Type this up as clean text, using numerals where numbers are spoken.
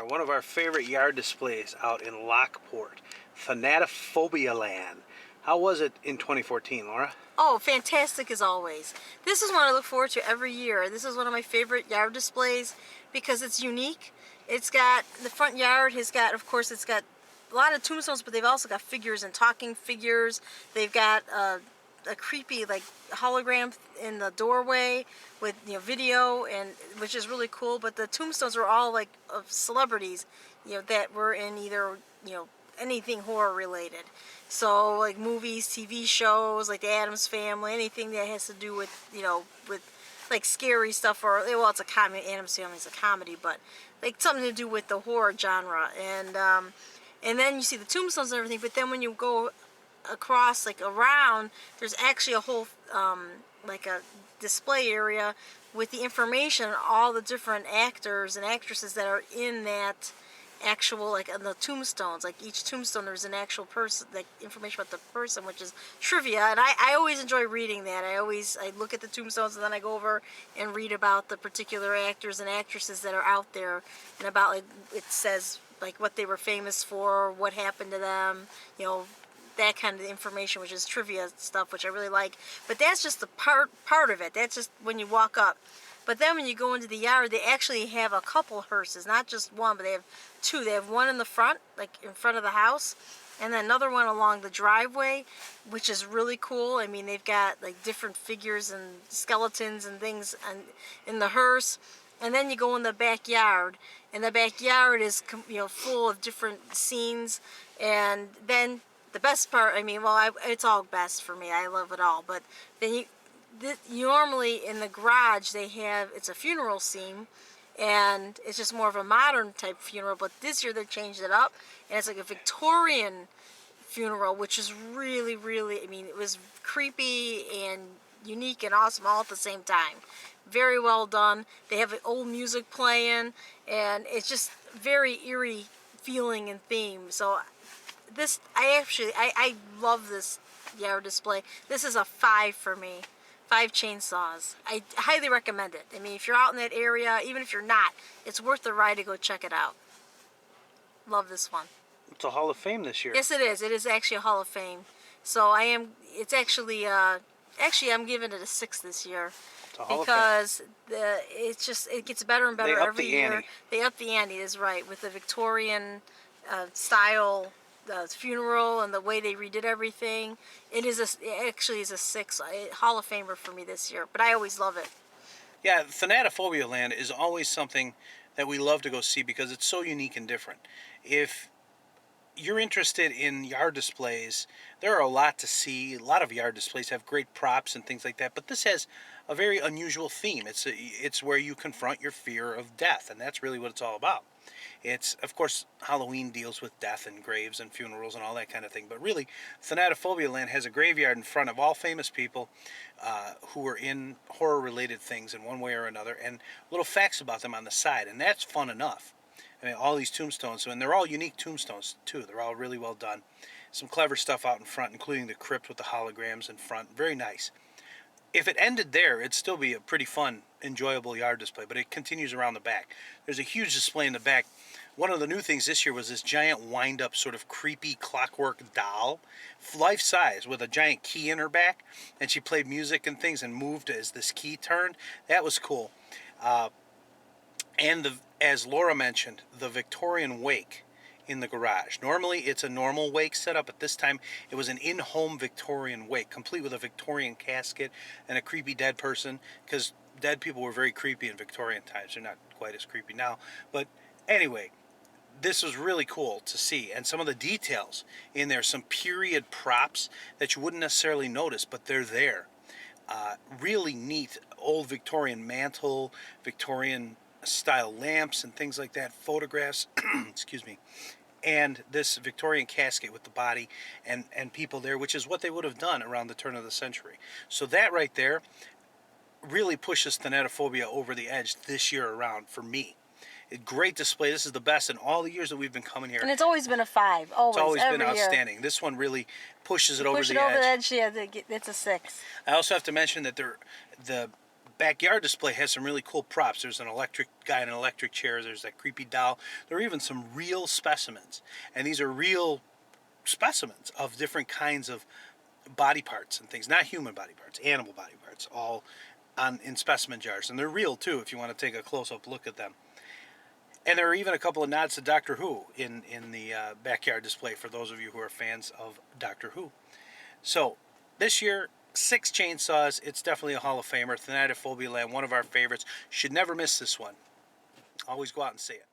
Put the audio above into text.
One of our favorite yard displays out in Lockport, Thanatophobialand. How was it in 2014, Laura? Oh, fantastic as always. This is one I look forward to every year. This is one of my favorite yard displays because it's unique. It's got, the front yard has got, of course, it's got a lot of tombstones, but they've also got figures and talking figures. They've got a creepy like hologram in the doorway with video, and which is really cool. But the tombstones are all like of celebrities, that were in either anything horror related. So like movies, TV shows, like the Addams Family, anything that has to do with with like scary stuff, or well, it's a comedy. Addams Family is a comedy, but like something to do with the horror genre. And then you see the tombstones and everything. But then when you go across, like around, there's actually a whole like a display area with the information on all the different actors and actresses that are in that actual, like on the tombstones. Like each tombstone there's an actual person, like information about the person, which is trivia. And I always enjoy reading that. I look at the tombstones and then I go over and read about the particular actors and actresses that are out there, and about, like, it says like what they were famous for, what happened to them, that kind of information, which is trivia stuff, which I really like. But that's just the part of it. That's just when you walk up. But then when you go into the yard, they actually have a couple hearses, not just one, but they have two. They have one in the front, like in front of the house, and then another one along the driveway, which is really cool. I mean, they've got like different figures and skeletons and things in the hearse. And then you go in the backyard, and the backyard is full of different scenes. And then the best part, I mean, well, it's all best for me. I love it all. But then you normally in the garage it's a funeral scene, and it's just more of a modern type funeral. But this year they changed it up, and it's like a Victorian funeral, which is really, really, I mean, it was creepy and unique and awesome all at the same time. Very well done. They have old music playing, and it's just very eerie feeling and theme. So this, I love this yard display. This is a 5 for me. 5 chainsaws. I highly recommend it. I mean, if you're out in that area, even if you're not, it's worth the ride to go check it out. Love this one. It's a Hall of Fame this year. Yes, it is. It is actually a Hall of Fame. So it's actually, I'm giving it a 6 this year. Because it gets better and better every year. They up the ante, is right, with the Victorian style funeral and the way they redid everything. It actually is a 6, Hall of Famer for me this year. But I always love it. Yeah, Thanatophobialand is always something that we love to go see because it's so unique and different. If you're interested in yard displays, there are a lot to see. A lot of yard displays have great props and things like that, but this has a very unusual theme. It's where you confront your fear of death, and that's really what it's all about. It's, of course, Halloween deals with death and graves and funerals and all that kind of thing, but really, Thanatophobialand has a graveyard in front of all famous people who were in horror-related things in one way or another, and little facts about them on the side, and that's fun enough. I mean, all these tombstones, and they're all unique tombstones, too. They're all really well done. Some clever stuff out in front, including the crypt with the holograms in front. Very nice. If it ended there, it'd still be a pretty fun, enjoyable yard display, but it continues around the back. There's a huge display in the back. One of the new things this year was this giant wind-up, sort of creepy clockwork doll, life-size, with a giant key in her back, and she played music and things and moved as this key turned. That was cool. And as Laura mentioned, the Victorian wake in the garage. Normally it's a normal wake setup, but this time it was an in-home Victorian wake, complete with a Victorian casket and a creepy dead person, because dead people were very creepy in Victorian times. They're not quite as creepy now. But anyway, this was really cool to see, and some of the details in there, some period props that you wouldn't necessarily notice, but they're there. Really neat old Victorian mantle, Victorian style lamps and things like that, photographs, excuse me, and this Victorian casket with the body and people there, which is what they would have done around the turn of the century. So that right there really pushes Thanatophobia over the edge this year around for me. Great display. This is the best in all the years that we've been coming here. And it's always been a 5. Always. It's always been year. Outstanding. This one really pushes it over the edge. Push it over the edge, yeah, it's a 6. I also have to mention that the backyard display has some really cool props. There's an electric guy in an electric chair. There's that creepy doll. There are even some real specimens, and these are real specimens of different kinds of body parts and things, not human body parts, animal body parts, all in specimen jars, and they're real too if you want to take a close-up look at them. And there are even a couple of nods to Doctor Who in the backyard display for those of you who are fans of Doctor Who. So this year, 6 chainsaws. It's definitely a Hall of Famer. Thanatophobialand, one of our favorites. Should never miss this one. Always go out and see it.